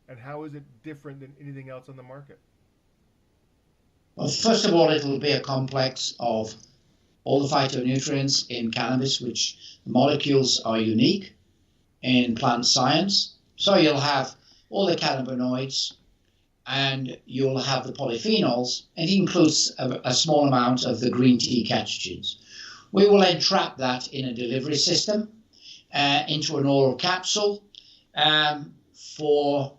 And how is it different than anything else on the market? Well, first of all, it'll be a complex of all the phytonutrients in cannabis, which the molecules are unique in plant science. So you'll have all the cannabinoids and you'll have the polyphenols. It includes a small amount of the green tea catechins. We will entrap that in a delivery system into an oral capsule for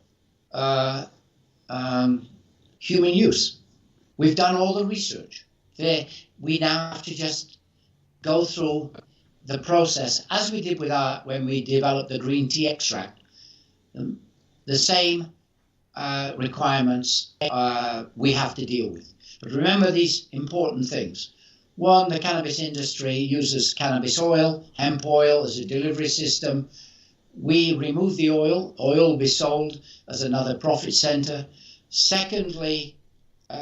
human use. We've done all the research. We now have to just go through the process as we did with when we developed the green tea extract. The same requirements we have to deal with. But remember these important things. One, the cannabis industry uses cannabis oil, hemp oil as a delivery system. We remove the oil. Oil will be sold as another profit center. Secondly,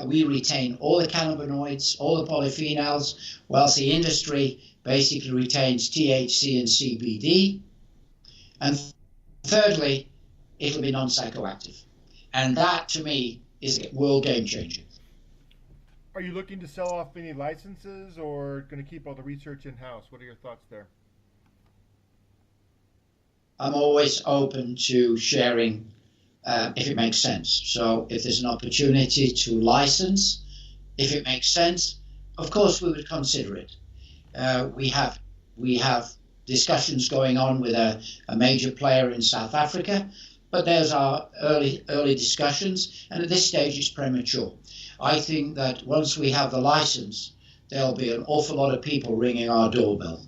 we retain all the cannabinoids, all the polyphenols, whilst the industry basically retains THC and CBD. And thirdly, it'll be non-psychoactive. And that, to me, is a world game changer. Are you looking to sell off any licenses or going to keep all the research in-house? What are your thoughts there? I'm always open to sharing if it makes sense. So if there's an opportunity to license, if it makes sense, of course we would consider it. We have discussions going on with a major player in South Africa, but those are early discussions, and at this stage it's premature. I think that once we have the license, there'll be an awful lot of people ringing our doorbell.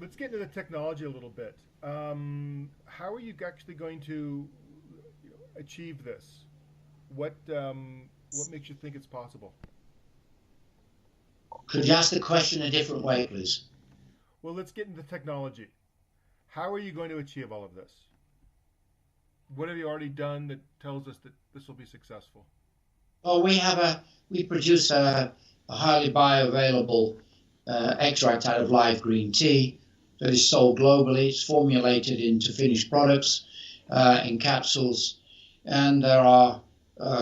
Let's get into the technology a little bit. How are you actually going to achieve this? What makes you think it's possible? Could you ask the question a different way, please? Well, let's get into technology. How are you going to achieve all of this? What have you already done that tells us that this will be successful? Well, we produce a highly bioavailable extract out of live green tea that is sold globally. It's formulated into finished products in capsules, and there are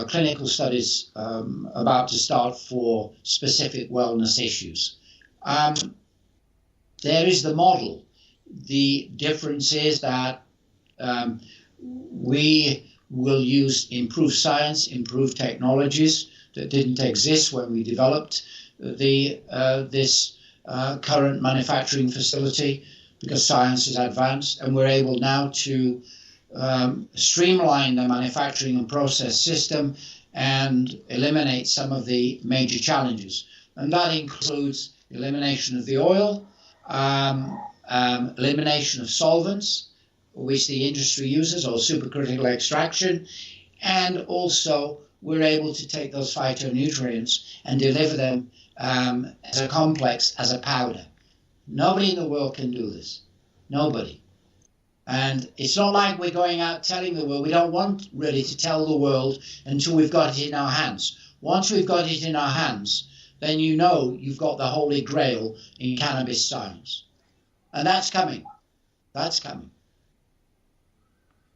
clinical studies about to start for specific wellness issues. There is the model. The difference is that we will use improved science, improved technologies that didn't exist when we developed this current manufacturing facility, because science has advanced and we're able now to streamline the manufacturing and process system and eliminate some of the major challenges. And that includes elimination of the oil, elimination of solvents, which the industry uses, or supercritical extraction, and also we're able to take those phytonutrients and deliver them as a complex, as a powder. Nobody in the world can do this. Nobody. And it's not like we're going out telling the world. We don't want really to tell the world until we've got it in our hands. Once we've got it in our hands, then you know you've got the holy grail in cannabis science. And that's coming. That's coming.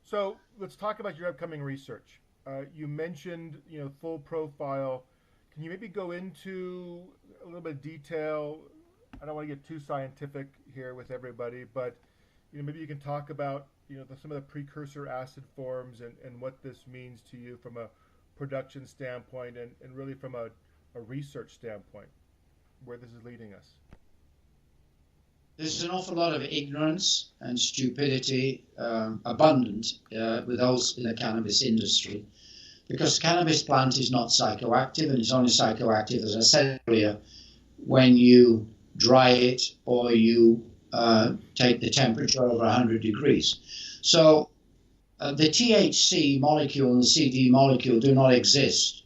So let's talk about your upcoming research. You mentioned, full profile. Can you maybe go into a little bit of detail? I don't want to get too scientific here with everybody, but maybe you can talk about some of the precursor acid forms and what this means to you from a production standpoint and really from a research standpoint, where this is leading us. There's an awful lot of ignorance and stupidity abundant with those in the cannabis industry, because the cannabis plant is not psychoactive, and it's only psychoactive, as I said earlier, when you dry it or you take the temperature over 100 degrees. So the THC molecule and the CD molecule do not exist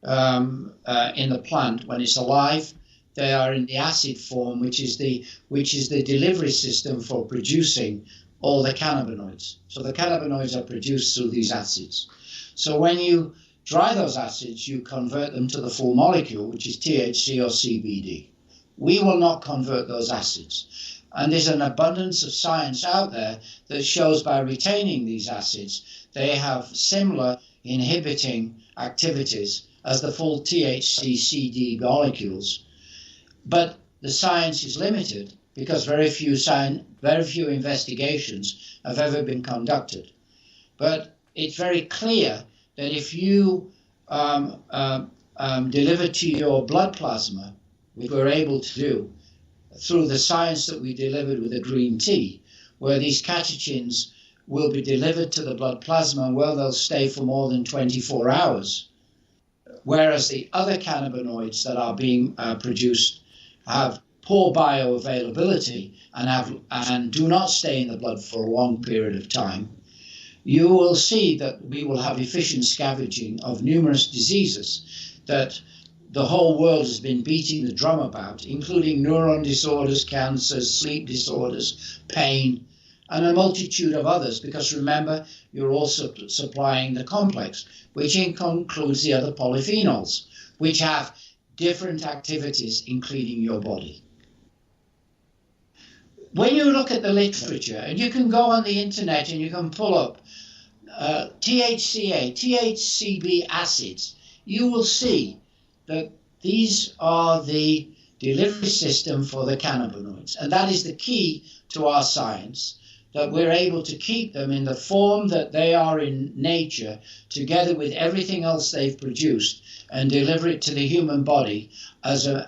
in the plant when it's alive. They are in the acid form, which is the delivery system for producing all the cannabinoids. So the cannabinoids are produced through these acids. So when you dry those acids, you convert them to the full molecule, which is THC or CBD. We will not convert those acids. And there's an abundance of science out there that shows by retaining these acids, they have similar inhibiting activities as the full THC-CD molecules. But the science is limited because very few investigations have ever been conducted. But it's very clear that if you deliver to your blood plasma, which we're able to do, through the science that we delivered with the green tea, where these catechins will be delivered to the blood plasma and they'll stay for more than 24 hours. Whereas the other cannabinoids that are being produced have poor bioavailability and do not stay in the blood for a long period of time, you will see that we will have efficient scavenging of numerous diseases that the whole world has been beating the drum about, including neuron disorders, cancers, sleep disorders, pain, and a multitude of others, because remember, you're also supplying the complex, which includes the other polyphenols, which have different activities, including your body. When you look at the literature, and you can go on the internet and you can pull up THCA, THCB acids, you will see that these are the delivery system for the cannabinoids. And that is the key to our science, that we're able to keep them in the form that they are in nature, together with everything else they've produced, and deliver it to the human body as an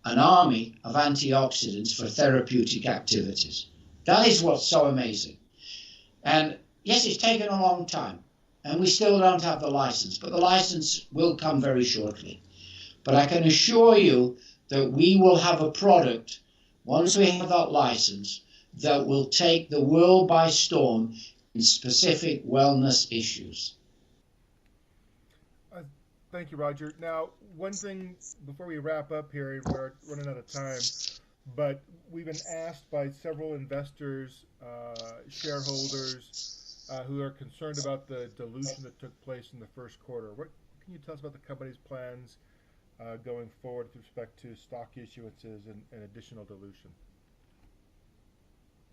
army of antioxidants for therapeutic activities. That is what's so amazing. And yes, it's taken a long time, and we still don't have the license, but the license will come very shortly. But I can assure you that we will have a product, once we have that license, that will take the world by storm in specific wellness issues. Thank you, Roger. Now, one thing before we wrap up here, we're running out of time, but we've been asked by several investors, shareholders, who are concerned about the dilution that took place in the first quarter. What can you tell us about the company's plans going forward with respect to stock issuances and additional dilution?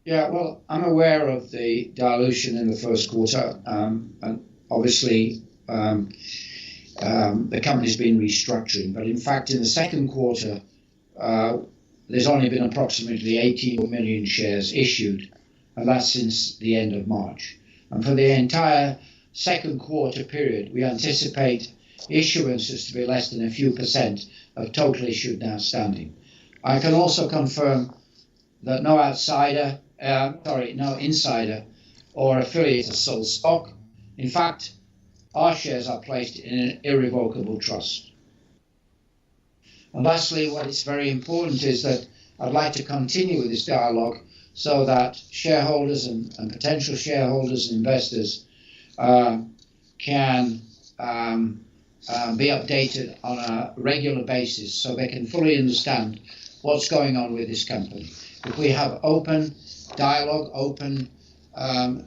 Yeah, well, I'm aware of the dilution in the first quarter, and obviously the company's been restructuring. But in fact, in the second quarter, there's only been approximately 18 million shares issued, and that's since the end of March. And for the entire second quarter period, we anticipate issuances to be less than a few percent of total issued and outstanding. I can also confirm that no insider or affiliate has sold stock. In fact, our shares are placed in an irrevocable trust. And lastly, what is very important is that I'd like to continue with this dialogue so that shareholders and potential shareholders and investors can be updated on a regular basis so they can fully understand what's going on with this company. If we have open dialogue, open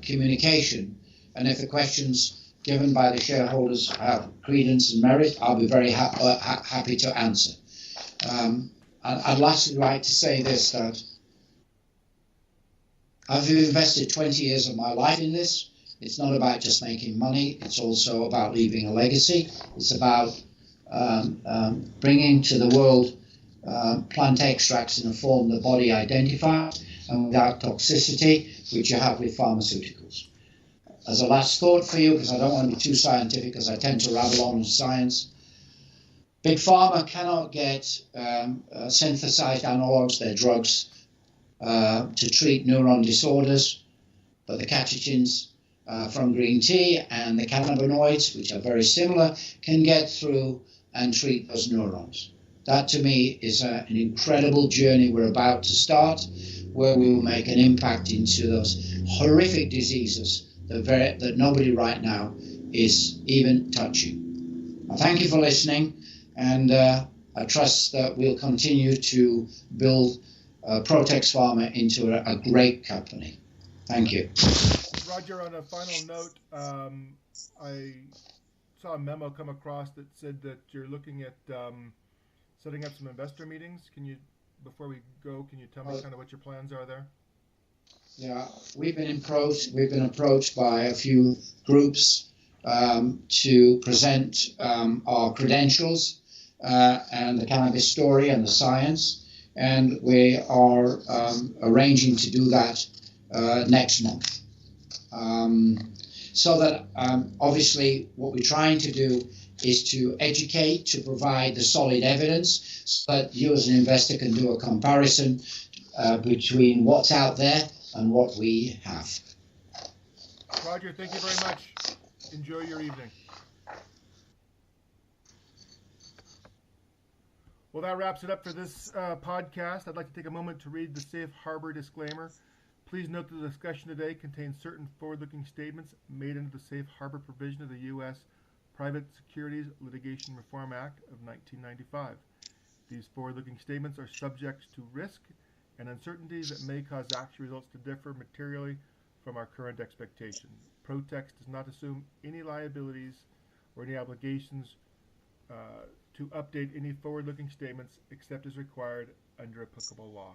communication, and if the questions given by the shareholders have credence and merit, I'll be very happy to answer. I'd lastly like to say this, that I've invested 20 years of my life in this. It's not about just making money. It's also about leaving a legacy. It's about bringing to the world plant extracts in a form the body identifies and without toxicity, which you have with pharmaceuticals. As a last thought for you, because I don't want to be too scientific, because I tend to rabble on in science, Big Pharma cannot get synthesized analogs, their drugs, to treat neuron disorders, but the catechins from green tea and the cannabinoids, which are very similar, can get through and treat those neurons. That to me is an incredible journey we're about to start, where we will make an impact into those horrific diseases that nobody right now is even touching. I thank you for listening, and I trust that we'll continue to build Protex Pharma into a great company. Thank you. Roger, on a final note, I saw a memo come across that said that you're looking at setting up some investor meetings. Can you before we go, can you tell me kind of what your plans are there? Yeah, We've been approached by a few groups to present our credentials and the cannabis story and the science, and we are arranging to do that next month. So that obviously what we're trying to do is to educate, to provide the solid evidence, so that you as an investor can do a comparison between what's out there and what we have. Roger, thank you very much. Enjoy your evening. Well, that wraps it up for this podcast. I'd like to take a moment to read the safe harbor disclaimer. Please note that the discussion today contains certain forward-looking statements made under the safe harbor provision of the U.S. Private Securities Litigation Reform Act of 1995. These forward-looking statements are subject to risk and uncertainties that may cause actual results to differ materially from our current expectations. Protex does not assume any liabilities or any obligations to update any forward-looking statements except as required under applicable law.